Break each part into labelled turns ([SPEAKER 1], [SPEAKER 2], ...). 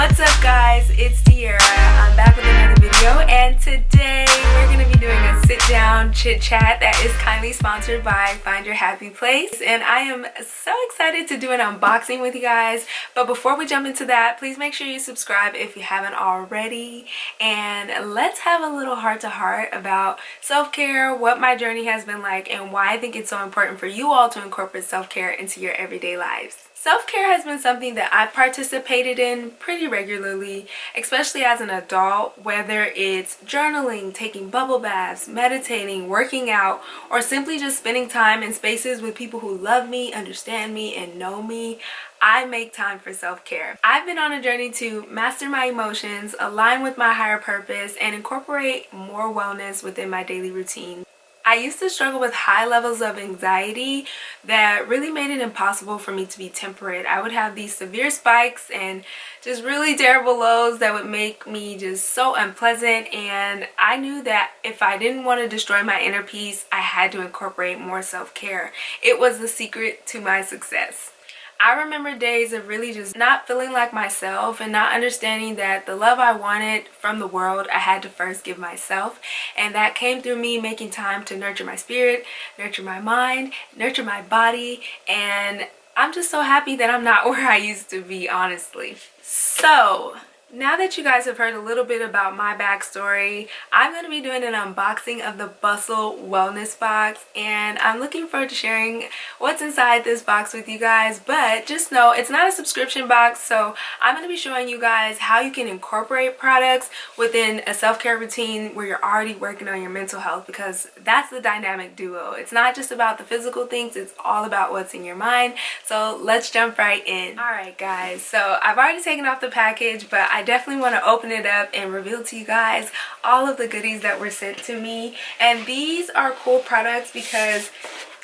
[SPEAKER 1] What's up guys, it's Tiara. I'm back with another video, and today we're going to be doing a sit down chit chat that is kindly sponsored by Find Your Happy Place, and I am so excited to do an unboxing with you guys. But before we jump into that, please make sure you subscribe if you haven't already, and let's have a little heart to heart about self-care, what my journey has been like, and why I think it's so important for you all to incorporate self-care into your everyday lives. Self-care has been something that I've participated in pretty regularly, especially as an adult, whether it's journaling, taking bubble baths, meditating, working out, or simply just spending time in spaces with people who love me, understand me, and know me. I make time for self-care. I've been on a journey to master my emotions, align with my higher purpose, and incorporate more wellness within my daily routine. I used to struggle with high levels of anxiety that really made it impossible for me to be temperate. I would have these severe spikes and just really terrible lows that would make me just so unpleasant, and I knew that if I didn't want to destroy my inner peace, I had to incorporate more self-care. It was the secret to my success. I remember days of really just not feeling like myself and not understanding that the love I wanted from the world, I had to first give myself. And that came through me making time to nurture my spirit, nurture my mind, nurture my body. And I'm just so happy that I'm not where I used to be, honestly. So now that you guys have heard a little bit about my backstory, I'm going to be doing an unboxing of the Bustle Wellness Box, and I'm looking forward to sharing what's inside this box with you guys. But just know it's not a subscription box, so I'm going to be showing you guys how you can incorporate products within a self-care routine where you're already working on your mental health, because that's the dynamic duo. It's not just about the physical things, it's all about what's in your mind. So let's jump right in. Alright guys, so I've already taken off the package, but I definitely want to open it up and reveal to you guys all of the goodies that were sent to me. And these are cool products because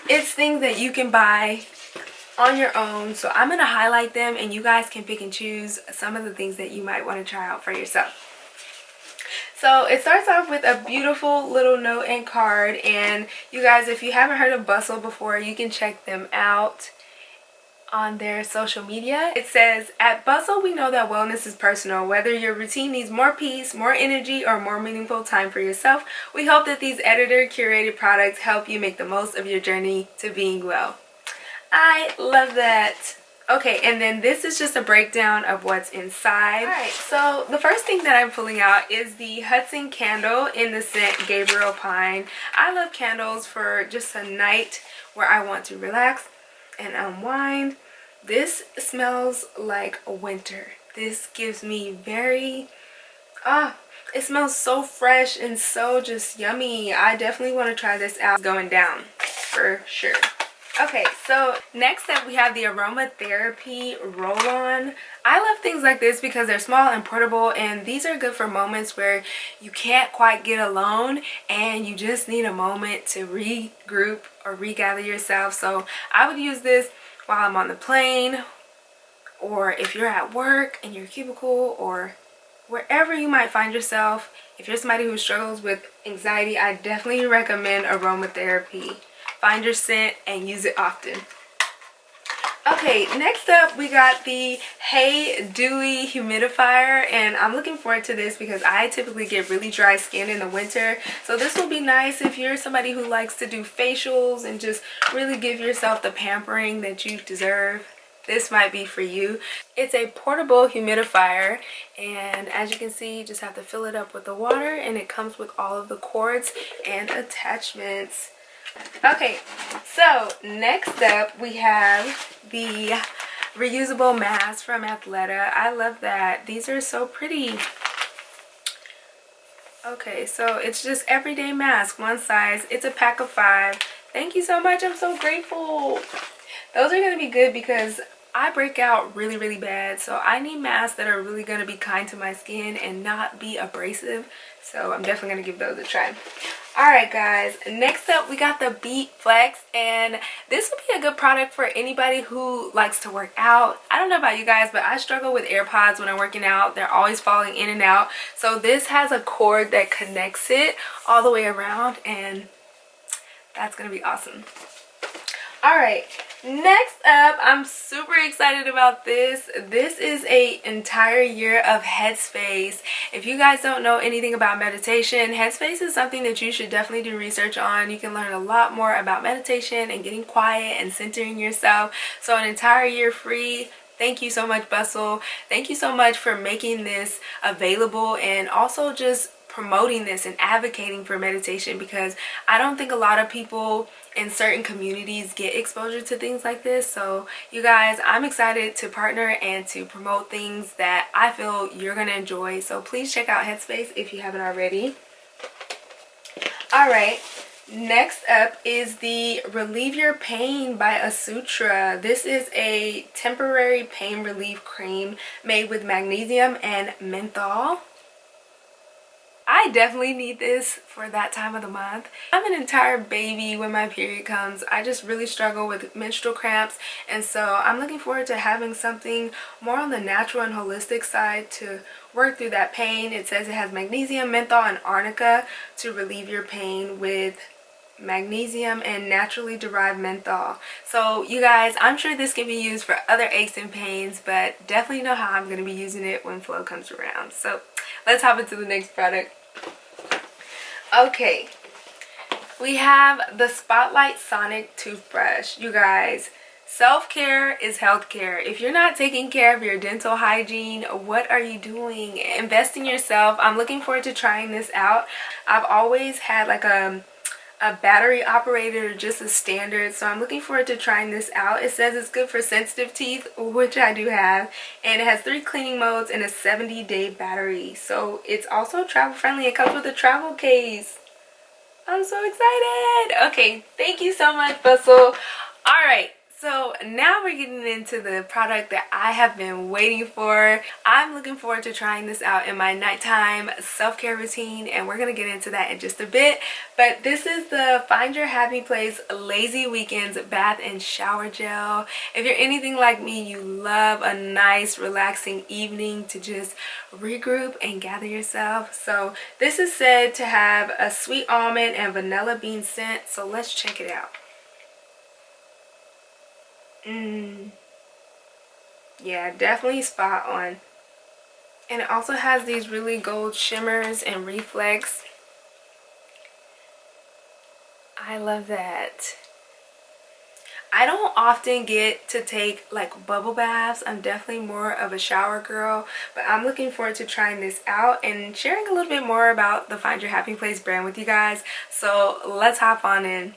[SPEAKER 1] it's things that you can buy on your own. So I'm going to highlight them and you guys can pick and choose some of the things that you might want to try out for yourself. So it starts off with a beautiful little note and card, and you guys, if you haven't heard of Bustle before, you can check them out on their social media. It says, "At Bustle, we know that wellness is personal. Whether your routine needs more peace, more energy, or more meaningful time for yourself, we hope that these editor-curated products help you make the most of your journey to being well." I love that. Okay, and then this is just a breakdown of what's inside. Alright, so the first thing that I'm pulling out is the Hudson candle in the scent Gabriel Pine. I love candles for just a night where I want to relax and unwind. This smells like winter. This gives me very it smells so fresh and so just yummy. I definitely want to try this out. Going down for sure. Okay, so next up we have the aromatherapy roll-on. I love things like this because they're small and portable, and these are good for moments where you can't quite get alone and you just need a moment to regroup or regather yourself. So I would use this while I'm on the plane, or if you're at work in your cubicle, or wherever you might find yourself. If you're somebody who struggles with anxiety, I definitely recommend aromatherapy. Find your scent and use it often. Okay, next up we got the Hey Dewy humidifier, and I'm looking forward to this because I typically get really dry skin in the winter. So this will be nice if you're somebody who likes to do facials and just really give yourself the pampering that you deserve. This might be for you. It's a portable humidifier, and as you can see, you just have to fill it up with the water, and it comes with all of the cords and attachments. Okay, so next up we have the reusable mask from Athleta. I love that. These are so pretty. Okay, so it's just everyday mask, one size. It's a pack of 5. Thank you so much. I'm so grateful. Those are going to be good because I break out really bad, so I need masks that are really going to be kind to my skin and not be abrasive. So I'm definitely going to give those a try. Alright guys, next up we got the Beat Flex, and this would be a good product for anybody who likes to work out. I don't know about you guys, but I struggle with AirPods when I'm working out. They're always falling in and out. So this has a cord that connects it all the way around, and that's going to be awesome. All right, next up, I'm super excited about this. This is an entire year of Headspace. If you guys don't know anything about meditation, Headspace is something that you should definitely do research on. You can learn a lot more about meditation and getting quiet and centering yourself. So an entire year free. Thank you so much, Bustle. Thank you so much for making this available and also just promoting this and advocating for meditation, because I don't think a lot of people in certain communities get exposure to things like this. So you guys, I'm excited to partner and to promote things that I feel you're gonna enjoy. So please check out Headspace if you haven't already. All right, next up is the Relieve Your Pain by Asutra. This is a temporary pain relief cream made with magnesium and menthol. I definitely need this for that time of the month. I'm an entire baby when my period comes. I just really struggle with menstrual cramps, and so I'm looking forward to having something more on the natural and holistic side to work through that pain. It says it has magnesium, menthol, and arnica to relieve your pain with magnesium and naturally derived menthol. So you guys, I'm sure this can be used for other aches and pains, but definitely know how I'm going to be using it when flow comes around. So let's hop into the next product. Okay, we have the Spotlight Sonic toothbrush. You guys, self-care is healthcare. If you're not taking care of your dental hygiene, what are you doing? Invest in yourself. I'm looking forward to trying this out. I've always had like a battery operated or just a standard, so I'm looking forward to trying this out. It says it's good for sensitive teeth, which I do have, and it has 3 cleaning modes and a 70-day battery. So it's also travel friendly. It comes with a travel case. I'm so excited. Okay, thank you so much, Bustle. All right, so now we're getting into the product that I have been waiting for. I'm looking forward to trying this out in my nighttime self-care routine, and we're gonna get into that in just a bit. But this is the Find Your Happy Place Lazy Weekends Bath and Shower Gel. If you're anything like me, you love a nice relaxing evening to just regroup and gather yourself. So this is said to have a sweet almond and vanilla bean scent, so let's check it out. Yeah, definitely spot on. And it also has these really gold shimmers and reflex. I love that. I don't often get to take like bubble baths. I'm definitely more of a shower girl, but I'm looking forward to trying this out and sharing a little bit more about the Find Your Happy Place brand with you guys. So let's hop on in.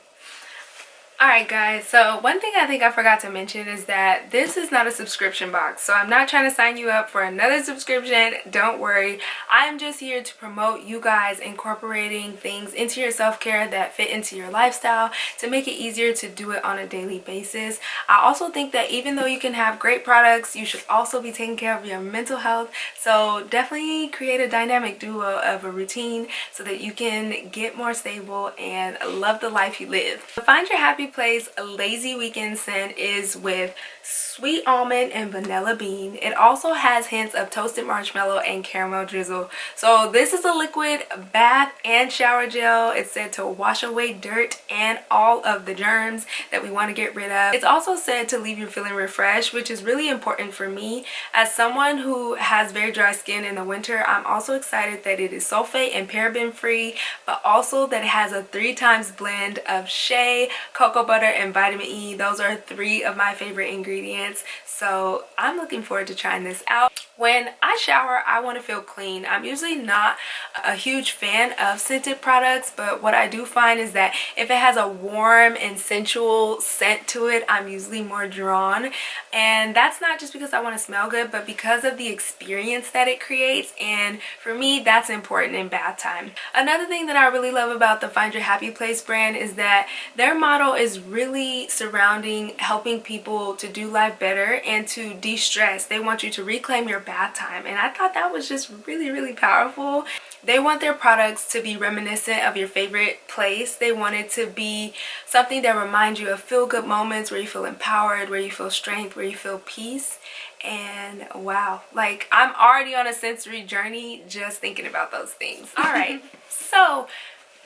[SPEAKER 1] Alright guys, so one thing I think I forgot to mention is that this is not a subscription box. So I'm not trying to sign you up for another subscription. Don't worry. I'm just here to promote you guys incorporating things into your self-care that fit into your lifestyle to make it easier to do it on a daily basis. I also think that even though you can have great products, you should also be taking care of your mental health. So definitely create a dynamic duo of a routine so that you can get more stable and love the life you live. Find Your Happy Place Lazy Weekend scent is with sweet almond and vanilla bean. It also has hints of toasted marshmallow and caramel drizzle. So this is a liquid bath and shower gel. It's said to wash away dirt and all of the germs that we want to get rid of. It's also said to leave you feeling refreshed, which is really important for me. As someone who has very dry skin in the winter, I'm also excited that it is sulfate and paraben free, but also that it has a 3 times blend of shea, cocoa butter, and vitamin E. Those are 3 of my favorite ingredients. So I'm looking forward to trying this out. When I shower, I want to feel clean. I'm usually not a huge fan of scented products, but what I do find is that if it has a warm and sensual scent to it, I'm usually more drawn. And that's not just because I want to smell good, but because of the experience that it creates. And for me, that's important in bath time. Another thing that I really love about the Find Your Happy Place brand is that their motto is really surrounding helping people to do life better and to de-stress. They want you to reclaim your bath time, and I thought that was just really powerful. They want their products to be reminiscent of your favorite place. They want it to be something that reminds you of feel-good moments where you feel empowered, where you feel strength, where you feel peace. And wow, like I'm already on a sensory journey just thinking about those things. All right, so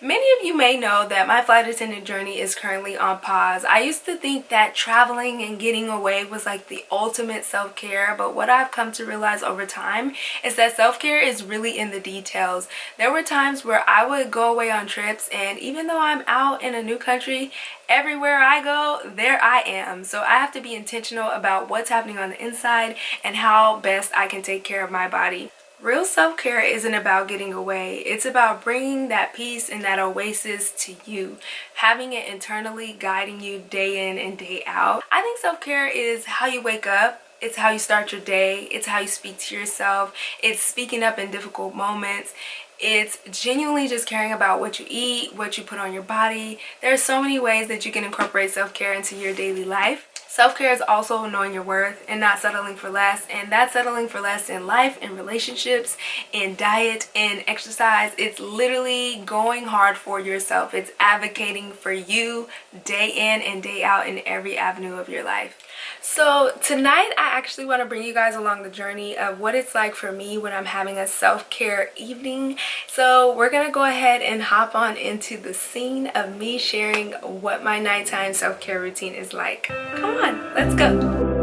[SPEAKER 1] Many of you may know that my flight attendant journey is currently on pause. I used to think that traveling and getting away was like the ultimate self-care, but what I've come to realize over time is that self-care is really in the details. There were times where I would go away on trips, and even though I'm out in a new country, everywhere I go, there I am. So I have to be intentional about what's happening on the inside and how best I can take care of my body. Real self-care isn't about getting away. It's about bringing that peace and that oasis to you, having it internally guiding you day in and day out. I think self-care is how you wake up. It's how you start your day. It's how you speak to yourself. It's speaking up in difficult moments. It's genuinely just caring about what you eat, what you put on your body. There are so many ways that you can incorporate self-care into your daily life. Self-care is also knowing your worth and not settling for less, and that's settling for less in life, in relationships, in diet, in exercise. It's literally going hard for yourself. It's advocating for you day in and day out in every avenue of your life. So tonight I actually want to bring you guys along the journey of what it's like for me when I'm having a self-care evening. So we're gonna go ahead and hop on into the scene of me sharing what my nighttime self-care routine is like. Come on, let's go.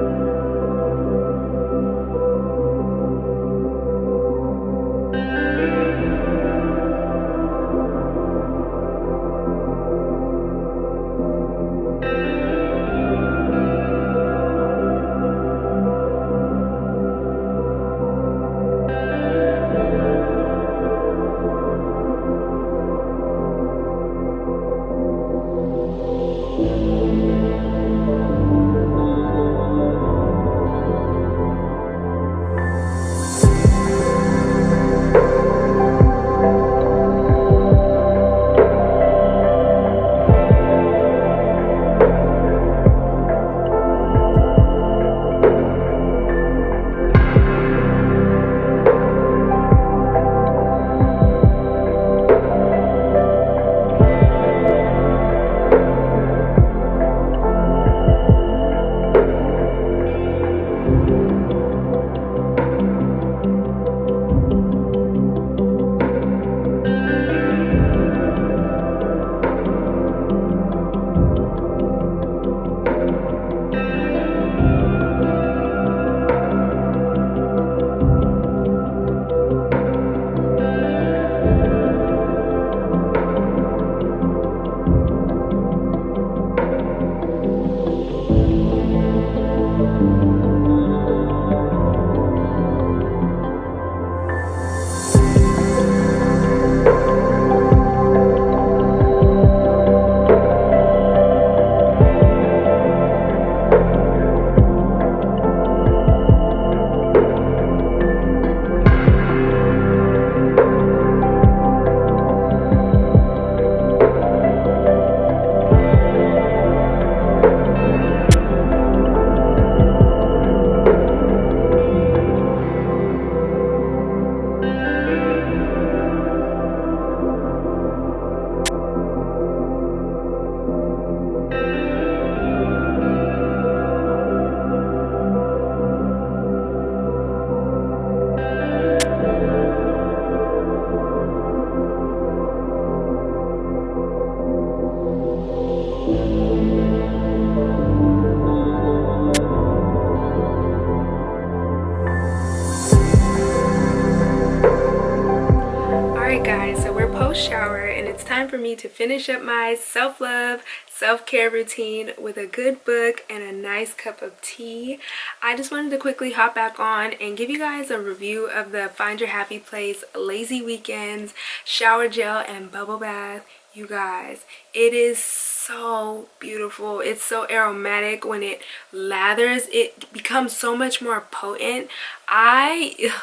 [SPEAKER 1] Guys, so we're post shower and it's time for me to finish up my self-love, self-care routine with a good book and a nice cup of tea. I just wanted to quickly hop back on and give you guys a review of the Find Your Happy Place Lazy Weekends shower gel and bubble bath. You guys, it is so beautiful. It's so aromatic. When it lathers, it becomes so much more potent. I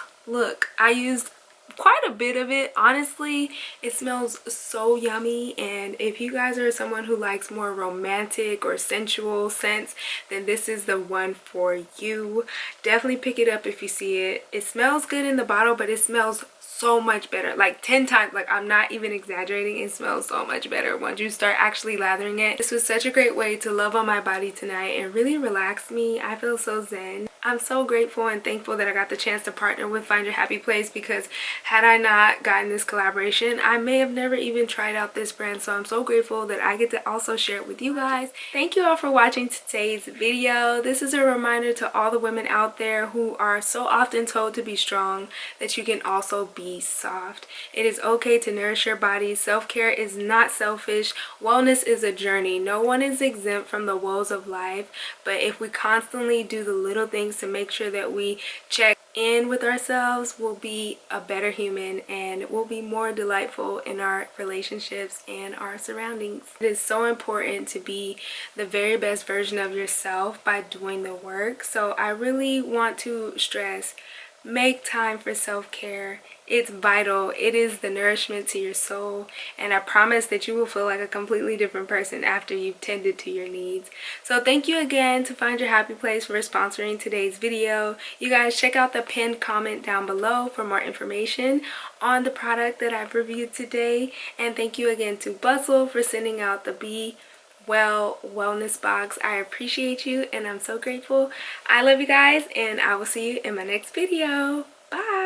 [SPEAKER 1] used quite a bit of it. Honestly, it smells so yummy, and if you guys are someone who likes more romantic or sensual scents, then this is the one for you. Definitely pick it up if you see it. It smells good in the bottle, but it smells so much better, like 10 times. Like, I'm not even exaggerating. It smells so much better once you start actually lathering it. This was such a great way to love on my body tonight and really relax me. I feel so zen. I'm so grateful and thankful that I got the chance to partner with Find Your Happy Place, because had I not gotten this collaboration, I may have never even tried out this brand. So I'm so grateful that I get to also share it with you guys. Thank you all for watching today's video. This is a reminder to all the women out there who are so often told to be strong that you can also be soft. It is okay to nourish your body. Self-care is not selfish. Wellness is a journey. No one is exempt from the woes of life, but if we constantly do the little things to make sure that we check in with ourselves, we'll be a better human and we'll be more delightful in our relationships and our surroundings. It is so important to be the very best version of yourself by doing the work. So I really want to stress, make time for self-care. It's vital. It is the nourishment to your soul, and I promise that you will feel like a completely different person after you've tended to your needs. So thank you again to Find Your Happy Place for sponsoring today's video. You guys check out the pinned comment down below for more information on the product that I've reviewed today, and thank you again to Bustle for sending out the Be Well wellness box. I appreciate you and I'm so grateful. I love you guys, and I will see you in my next video. Bye.